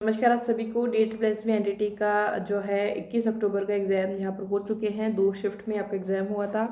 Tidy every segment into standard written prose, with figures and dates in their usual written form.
नमस्कार आप सभी को। डेट प्लस में एनडीटी का जो है 21 अक्टूबर का एग्ज़ाम यहाँ पर हो चुके हैं। 2 शिफ्ट में आपका एग्ज़ाम हुआ था।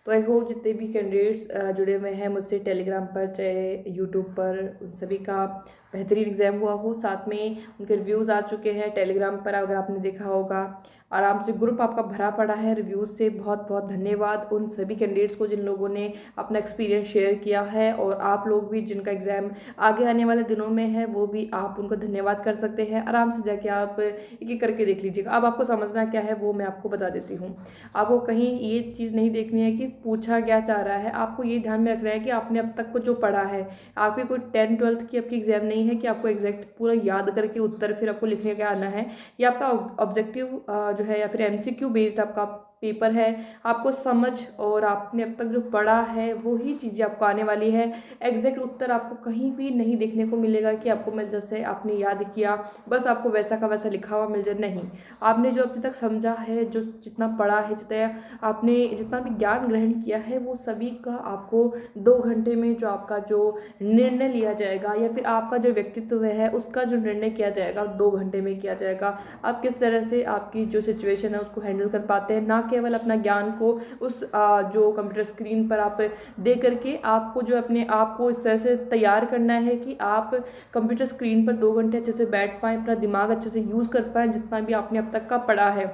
तो आई होप जितने भी कैंडिडेट्स जुड़े हुए हैं मुझसे टेलीग्राम पर चाहे यूट्यूब पर, उन सभी का बेहतरीन एग्ज़ाम हुआ हो। साथ में उनके रिव्यूज़ आ चुके हैं टेलीग्राम पर, अगर आपने देखा होगा। आराम से ग्रुप आपका भरा पड़ा है रिव्यूज़ से। बहुत बहुत धन्यवाद उन सभी कैंडिडेट्स को जिन लोगों ने अपना एक्सपीरियंस शेयर किया है। और आप लोग भी जिनका एग्ज़ाम आगे आने वाले दिनों में है, वो भी आप उनको धन्यवाद कर सकते हैं। आराम से जाके आप एक एक करके देख लीजिएगा। अब आपको समझना क्या है वो मैं आपको बता देती हूँ। आपको कहीं ये चीज़ नहीं देखनी है कि पूछा क्या चाह रहा है। आपको ये ध्यान में रखना है कि आपने अब तक को जो पढ़ा है, आपकी कोई 10th-12th की आपकी एग्जाम नहीं है कि आपको एग्जैक्ट पूरा याद करके उत्तर फिर आपको लिखने का आना है। ये आपका ऑब्जेक्टिव जो है या फिर एमसीक्यू बेस्ड आपका पेपर है। आपको समझ और आपने अब तक जो पढ़ा है वो ही चीज़ें आपको आने वाली है। एग्जैक्ट उत्तर आपको कहीं भी नहीं देखने को मिलेगा कि आपको मैं जैसे आपने याद किया बस आपको वैसा का वैसा लिखा हुआ मिल जाए। नहीं, आपने जो अभी तक समझा है, जो जितना पढ़ा है, जितना आपने जितना भी ज्ञान ग्रहण किया है, वो सभी का आपको 2 घंटे में जो आपका जो निर्णय लिया जाएगा या फिर आपका जो व्यक्तित्व है उसका जो निर्णय किया जाएगा 2 घंटे में किया जाएगा। आप किस तरह से आपकी जो सिचुएशन है उसको हैंडल कर पाते हैं, ना केवल अपना ज्ञान को उस जो कंप्यूटर स्क्रीन पर आप दे करके आपको जो अपने आप को इस तरह से तैयार करना है कि आप कंप्यूटर स्क्रीन पर 2 घंटे अच्छे से बैठ पाएँ, अपना दिमाग अच्छे से यूज़ कर पाएँ जितना भी आपने अब तक का पढ़ा है।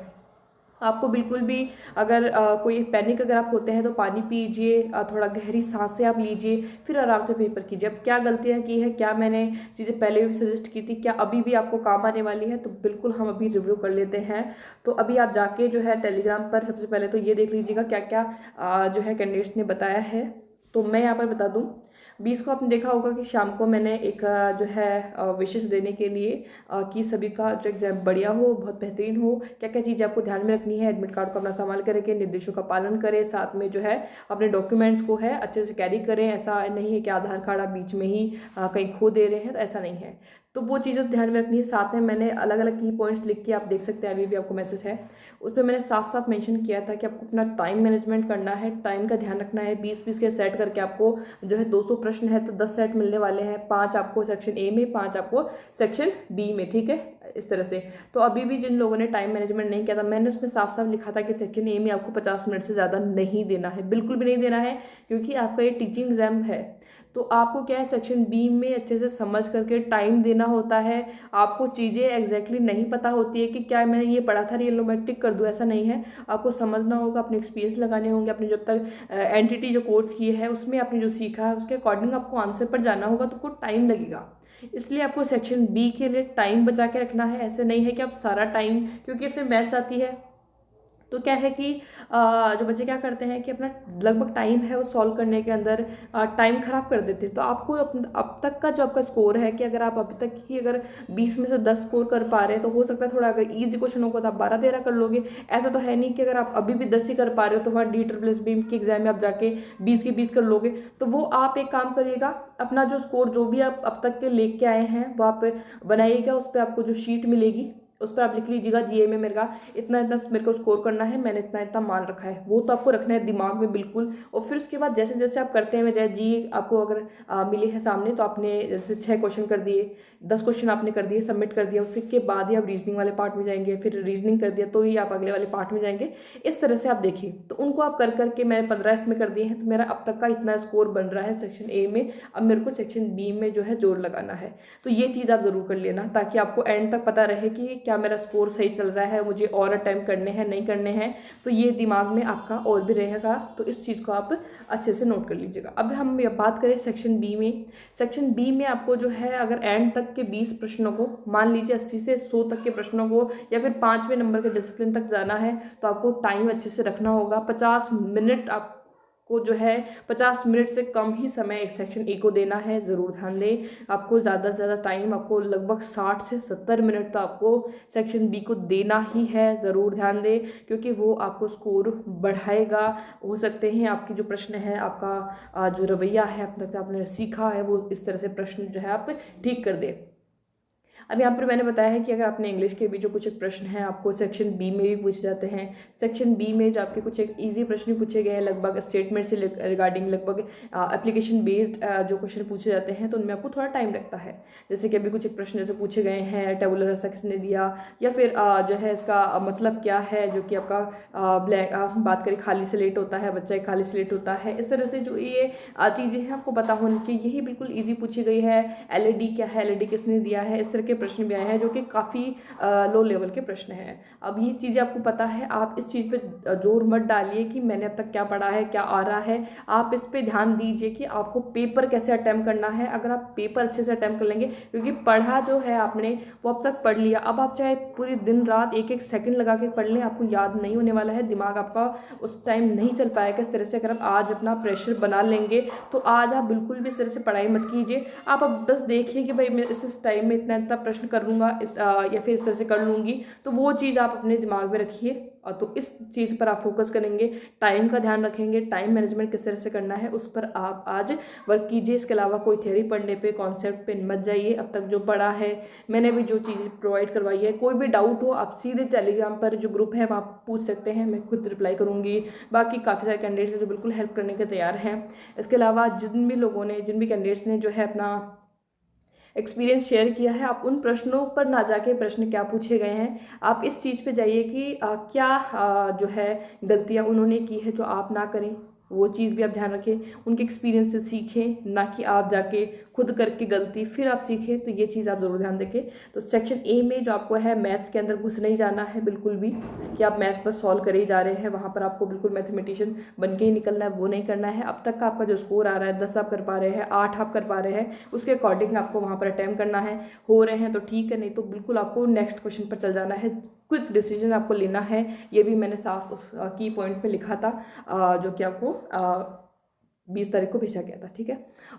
आपको बिल्कुल भी अगर कोई पैनिक अगर आप होते हैं तो पानी पीजिए, थोड़ा गहरी सांसें आप लीजिए, फिर आराम से पेपर कीजिए। अब क्या गलतियां की है, क्या मैंने चीज़ें पहले भी सजेस्ट की थी, क्या अभी भी आपको काम आने वाली है, तो बिल्कुल हम अभी रिव्यू कर लेते हैं। तो अभी आप जाके जो है टेलीग्राम पर सबसे पहले तो ये देख लीजिएगा क्या क्या जो है कैंडिडेट्स ने बताया है। तो मैं यहाँ पर बता दूँ, 20 को आपने देखा होगा कि शाम को मैंने एक जो है विशेष देने के लिए कि सभी का जो एग्जाम बढ़िया हो, बहुत बेहतरीन हो। क्या क्या चीज़ें आपको ध्यान में रखनी है, एडमिट कार्ड को अपना संभाल कर रखें, निर्देशों का पालन करें, साथ में जो है अपने डॉक्यूमेंट्स को है अच्छे से कैरी करें। ऐसा नहीं है कि आधार कार्ड आप बीच में ही कहीं खो दे रहे हैं, तो ऐसा नहीं है। तो वो चीज़ें ध्यान में रखनी है। साथ में मैंने अलग अलग की पॉइंट्स लिख के आप देख सकते हैं, अभी भी आपको मैसेज है उसमें मैंने साफ साफ मेंशन किया था कि आपको अपना टाइम मैनेजमेंट करना है, टाइम का ध्यान रखना है। 20-20 के सेट करके आपको जो है 200 प्रश्न है तो 10 सेट मिलने वाले हैं। 5 आपको सेक्शन ए में, 5 आपको सेक्शन बी में, ठीक है, इस तरह से। तो अभी भी जिन लोगों ने टाइम मैनेजमेंट नहीं किया था, मैंने उसमें साफ साफ लिखा था कि सेक्शन ए में आपको 50 मिनट से ज़्यादा नहीं देना है, बिल्कुल भी नहीं देना है, क्योंकि आपका ये टीचिंग एग्जाम है। तो आपको क्या है, सेक्शन बी में अच्छे से समझ करके टाइम देना होता है। आपको चीज़ें एग्जैक्टली नहीं पता होती है कि क्या मैंने ये पढ़ा था, ये लो मैं टिक कर दूँ, ऐसा नहीं है। आपको समझना होगा, अपने एक्सपीरियंस लगाने होंगे, अपने जब तक एंटिटी जो कोर्स की है उसमें आपने जो सीखा है उसके अकॉर्डिंग आपको आंसर पर जाना होगा, तो आपको टाइम लगेगा। इसलिए आपको सेक्शन बी के लिए टाइम बचा के रखना है। ऐसे नहीं है कि आप सारा टाइम, क्योंकि इसमें मैथ्स आती है तो क्या है कि जो बच्चे क्या करते हैं कि अपना लगभग टाइम है वो सॉल्व करने के अंदर टाइम खराब कर देते हैं। तो आपको अब तक का जो आपका स्कोर है कि अगर आप अभी तक ही अगर 20 में से 10 स्कोर कर पा रहे हैं तो हो सकता है थोड़ा अगर ईजी क्वेश्चन होगा तो आप 12-13 कर लोगे। ऐसा तो है नहीं कि अगर आप अभी भी 10 ही कर पा रहे हो तो वहाँ DSSB के एग्जाम में आप जाके 20 के 20 कर लोगे। तो वो आप एक काम करिएगा, अपना जो स्कोर जो भी आप अब तक के लेके आए हैं वो आप बनाइएगा। उस पर आपको जो शीट मिलेगी उस पर आप लिख लीजिएगा जीए में मेरे का इतना इतना मेरे को स्कोर करना है, मैंने इतना इतना मान रखा है। वो तो आपको रखना है दिमाग में बिल्कुल। और फिर उसके बाद जैसे जैसे आप करते हैं, चाहे जी आपको अगर मिले हैं सामने तो आपने जैसे 6 क्वेश्चन कर दिए, 10 क्वेश्चन आपने कर दिए, सबमिट कर दिया, उसके बाद ही आप रीजनिंग वाले पार्ट में जाएंगे, फिर रीजनिंग कर दिया तो ही आप अगले वाले पार्ट में जाएंगे। इस तरह से आप देखिए। तो उनको आप कर करके मैंने 15 इसमें कर दिए हैं, तो मेरा अब तक का इतना स्कोर बन रहा है सेक्शन ए में। अब मेरे को सेक्शन बी में जो है जोर लगाना है। तो ये चीज़ आप ज़रूर कर लेना ताकि आपको एंड तक पता रहे कि क्या मेरा स्कोर सही चल रहा है, मुझे और अटैम्प्ट करने हैं नहीं करने हैं। तो ये दिमाग में आपका और भी रहेगा। तो इस चीज़ को आप अच्छे से नोट कर लीजिएगा। अब हम बात करें सेक्शन बी में। सेक्शन बी में आपको जो है अगर एंड तक के 20 प्रश्नों को, मान लीजिए 80 से 100 तक के प्रश्नों को या फिर 5वें नंबर के डिसिप्लिन तक जाना है, तो आपको टाइम अच्छे से रखना होगा। 50 मिनट आप को जो है 50 मिनट से कम ही समय एक सेक्शन ए को देना है। ज़रूर ध्यान दें, आपको ज़्यादा से ज़्यादा टाइम, आपको लगभग 60 से 70 मिनट तो आपको सेक्शन बी को देना ही है। ज़रूर ध्यान दें, क्योंकि वो आपको स्कोर बढ़ाएगा। हो सकते हैं आपकी जो प्रश्न है, आपका जो रवैया है, अब तक आपने सीखा है, वो इस तरह से प्रश्न जो है आप ठीक कर दें। अब यहाँ पर मैंने बताया है कि अगर आपने इंग्लिश के भी जो कुछ एक प्रश्न हैं आपको सेक्शन बी में भी पूछे जाते हैं। सेक्शन बी में जो आपके कुछ एक ईजी प्रश्न पूछे गए हैं लगभग स्टेटमेंट से रिगार्डिंग, लगभग एप्लीकेशन बेस्ड जो क्वेश्चन पूछे जाते हैं, तो उनमें आपको थोड़ा टाइम लगता है। जैसे कि अभी कुछ एक प्रश्न जैसे पूछे गए हैं, टेबुलर ऐसा किसने दिया, या फिर जो है इसका मतलब क्या है, जो कि आपका ब्लैक बात करें खाली स्लेट होता है, बच्चा एक खाली स्लेट होता है। इस तरह से जो ये चीज़ें हैं आपको पता होनी चाहिए। यही बिल्कुल ईजी पूछी गई है। एलईडी क्या है, एलईडी किसने दिया है, इस तरह के प्रश्न भी आए हैं जो कि काफ़ी लो लेवल के प्रश्न हैं। अब ये चीज़ें आपको पता है, आप इस चीज़ पे जोर मत डालिए कि मैंने अब तक क्या पढ़ा है, क्या आ रहा है। आप इस पे ध्यान दीजिए कि आपको पेपर कैसे अटेम्प्ट करना है। अगर आप पेपर अच्छे से अटेम्प्ट कर लेंगे, क्योंकि पढ़ा जो है आपने वो अब तक पढ़ लिया, अब आप चाहे पूरी दिन रात एक एक सेकंड लगा के पढ़ लें, आपको याद नहीं होने वाला है। दिमाग आपका उस टाइम नहीं चल पाएगा इस तरह से। अगर आप आज अपना प्रेशर बना लेंगे तो आज आप बिल्कुल भी इस तरह से पढ़ाई मत कीजिए। आप अब बस देखिए कि भाई मैं इस टाइम में इतना इतना प्रश्न कर लूँगा या फिर इस तरह से कर लूँगी, तो वो चीज़ आप अपने दिमाग में रखिए। और तो इस चीज़ पर आप फोकस करेंगे, टाइम का ध्यान रखेंगे, टाइम मैनेजमेंट किस तरह से करना है उस पर आप आज वर्क कीजिए। इसके अलावा कोई थ्योरी पढ़ने पे, कॉन्सेप्ट पे मत जाइए। अब तक जो पढ़ा है, मैंने भी जो चीज़ें प्रोवाइड करवाई है, कोई भी डाउट हो आप सीधे टेलीग्राम पर जो ग्रुप है वहाँ पूछ सकते हैं, मैं खुद रिप्लाई करूँगी। बाकी काफ़ी सारे कैंडिडेट्स हैं जो बिल्कुल हेल्प करने के तैयार हैं। इसके अलावा जिन भी कैंडिडेट्स ने जो है अपना एक्सपीरियंस शेयर किया है, आप उन प्रश्नों पर ना जाके प्रश्न क्या पूछे गए हैं, आप इस चीज़ पे जाइए कि क्या जो है गलतियाँ उन्होंने की है जो आप ना करें, वो चीज़ भी आप ध्यान रखें। उनके एक्सपीरियंस से सीखें, ना कि आप जाके खुद करके गलती फिर आप सीखें। तो ये चीज़ आप ज़रूर ध्यान रखें। तो सेक्शन ए में जो आपको है, मैथ्स के अंदर घुस नहीं जाना है बिल्कुल भी कि आप मैथ्स बस सॉल्व करे ही जा रहे हैं, वहाँ पर आपको बिल्कुल मैथमेटिशियन बन के ही निकलना है, वो नहीं करना है। अब तक का आपका जो स्कोर आ रहा है 10 आप कर पा रहे हैं, 8 आप कर पा रहे हैं, उसके अकॉर्डिंग आपको वहाँ पर अटैम्प्ट करना है। हो रहे हैं तो ठीक है, नहीं तो बिल्कुल आपको नेक्स्ट क्वेश्चन पर चल जाना है। क्विक डिसीजन आपको लेना है, ये भी मैंने साफ उस की पॉइंट पे लिखा था जो कि आपको 20 तारीख को भेजा गया था, ठीक है।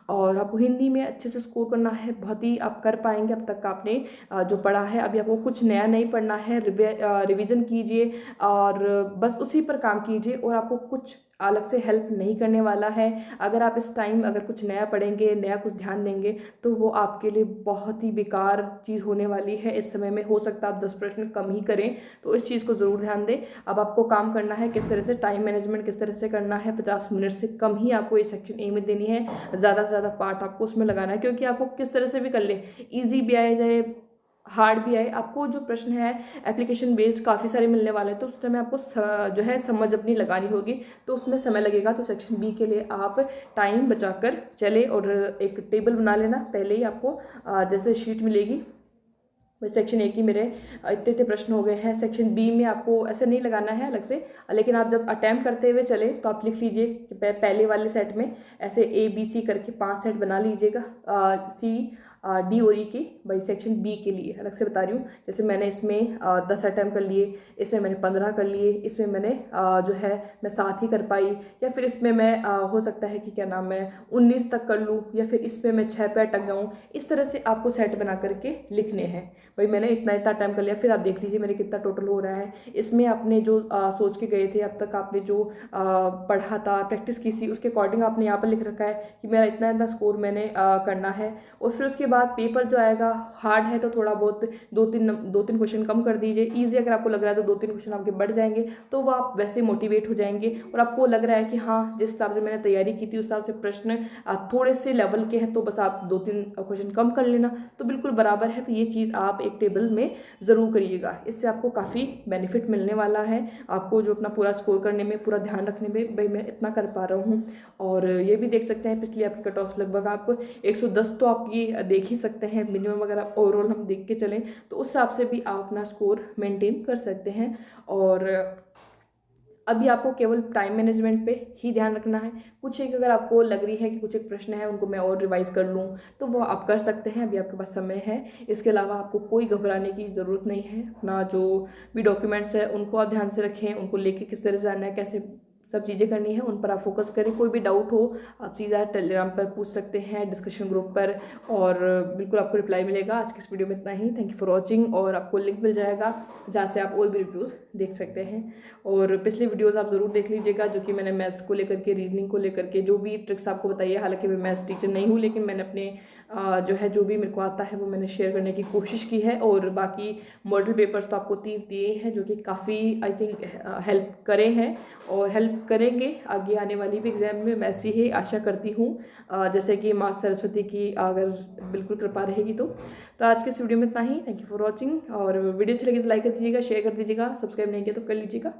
और आपको हिंदी में अच्छे से स्कोर करना है, बहुत ही आप कर पाएंगे। अब तक का आपने जो पढ़ा है, अभी आपको कुछ नया नहीं पढ़ना है। रिवीजन कीजिए और बस उसी पर काम कीजिए, और आपको कुछ अलग से हेल्प नहीं करने वाला है। अगर आप इस टाइम अगर कुछ नया पढ़ेंगे, नया कुछ ध्यान देंगे, तो वो आपके लिए बहुत ही बेकार चीज़ होने वाली है। इस समय में हो सकता है आप 10 प्रश्न कम ही करें, तो इस चीज़ को ज़रूर ध्यान दें। अब आपको काम करना है किस तरह से, टाइम मैनेजमेंट किस तरह से करना है। 50 मिनट से कम ही आपको ये सेक्शन ए में देनी है, ज़्यादा से ज़्यादा पार्ट आपको उसमें लगाना है। क्योंकि आपको किस तरह से भी कर ले, ईजी भी आए चाहे हार्ड भी आए, आपको जो प्रश्न है एप्लीकेशन बेस्ड काफ़ी सारे मिलने वाले हैं, तो उस समय आपको जो है समझ अपनी लगानी होगी, तो उसमें समय लगेगा। तो सेक्शन बी के लिए आप टाइम बचाकर चले और एक टेबल बना लेना पहले ही। आपको जैसे शीट मिलेगी, सेक्शन ए की मेरे इतने इतने प्रश्न हो गए हैं, सेक्शन बी में आपको ऐसे नहीं लगाना है अलग से, लेकिन आप जब अटैम्प्ट करते हुए चले तो आप लिख लीजिए कि पहले वाले सेट में ऐसे ए बी सी करके 5 सेट बना लीजिएगा, सी डी और ई की। भाई सेक्शन बी के लिए अलग से बता रही हूँ। जैसे मैंने इसमें 10 अटैम्प्ट कर लिए, इसमें मैंने 15 कर लिए, इसमें मैंने जो है मैं 7 ही कर पाई, या फिर इसमें मैं हो सकता है कि क्या नाम है 19 तक कर लूँ, या फिर इसमें मैं 6 पे अटक जाऊँ। इस तरह से आपको सेट बना करके लिखने हैं। भाई मैंने इतना इतना अटैम्प्ट कर लिया, फिर आप देख लीजिए मेरे कितना टोटल हो रहा है। इसमें आपने जो सोच के गए थे, अब तक आपने जो पढ़ा था, प्रैक्टिस की थी, उसके अकॉर्डिंग आपने यहाँ पर लिख रखा है कि मेरा इतना इतना स्कोर मैंने करना है। और फिर उसके बाद पेपर जो आएगा, हार्ड है तो थोड़ा बहुत 2-3 क्वेश्चन कम कर दीजिए। ईजी अगर आपको लग रहा है तो 2-3 क्वेश्चन आपके बढ़ जाएंगे, तो वो आप वैसे मोटिवेट हो जाएंगे। और आपको लग रहा है कि हाँ, जिस हिसाब से मैंने तैयारी की थी उस हिसाब से प्रश्न थोड़े से लेवल के हैं, तो बस आप 2-3 क्वेश्चन कम कर लेना, तो बिल्कुल बराबर है। तो ये चीज़ आप एक टेबल में ज़रूर करिएगा, इससे आपको काफ़ी बेनिफिट मिलने वाला है। आपको जो अपना पूरा स्कोर करने में, पूरा ध्यान रखने में, भाई मैं इतना कर पा रहा हूँ। और ये भी देख सकते हैं पिछली आपकी कट ऑफ लगभग आप 110 तो आपकी देख ही सकते हैं मिनिमम। अगर आप ओवरऑल हम देख के चलें तो उस हिसाब से भी आप अपना स्कोर मेंटेन कर सकते हैं। और अभी आपको केवल टाइम मैनेजमेंट पे ही ध्यान रखना है। कुछ एक अगर आपको लग रही है कि कुछ एक प्रश्न है उनको मैं और रिवाइज कर लूँ, तो वो आप कर सकते हैं, अभी आपके पास समय है। इसके अलावा आपको कोई घबराने की ज़रूरत नहीं है। अपना जो भी डॉक्यूमेंट्स है उनको आप ध्यान से रखें, उनको लेके किस तरह से जाना है, कैसे सब चीज़ें करनी है, उन पर आप फोकस करें। कोई भी डाउट हो आप सीधा टेलीग्राम पर पूछ सकते हैं, डिस्कशन ग्रुप पर, और बिल्कुल आपको रिप्लाई मिलेगा। आज की इस वीडियो में इतना ही। थैंक यू फॉर वॉचिंग, और आपको लिंक मिल जाएगा जहाँ से आप और भी रिव्यूज़ देख सकते हैं। और पिछले वीडियोज़ आप ज़रूर देख लीजिएगा, जो कि मैंने मैथ्स को लेकर के, रीजनिंग को लेकर के जो भी ट्रिक्स आपको बताइए। हालांकि मैं मैथ्स टीचर नहीं हूँ, लेकिन मैंने अपने जो है जो भी मेरे को आता है वो मैंने शेयर करने की कोशिश की है। और बाकी मॉडल पेपर्स तो आपको 3 दिए हैं, जो कि काफ़ी आई थिंक हेल्प करे हैं और हेल्प करेंगे आगे आने वाली भी एग्जाम में। मैं ऐसी ही आशा करती हूँ, जैसे कि माँ सरस्वती की अगर बिल्कुल कृपा रहेगी तो आज के इस वीडियो में इतना ही। थैंक यू फॉर वॉचिंग, और वीडियो अच्छी लगी तो लाइक कर दीजिएगा, शेयर कर दीजिएगा, सब्सक्राइब नहीं किया तो कर लीजिएगा।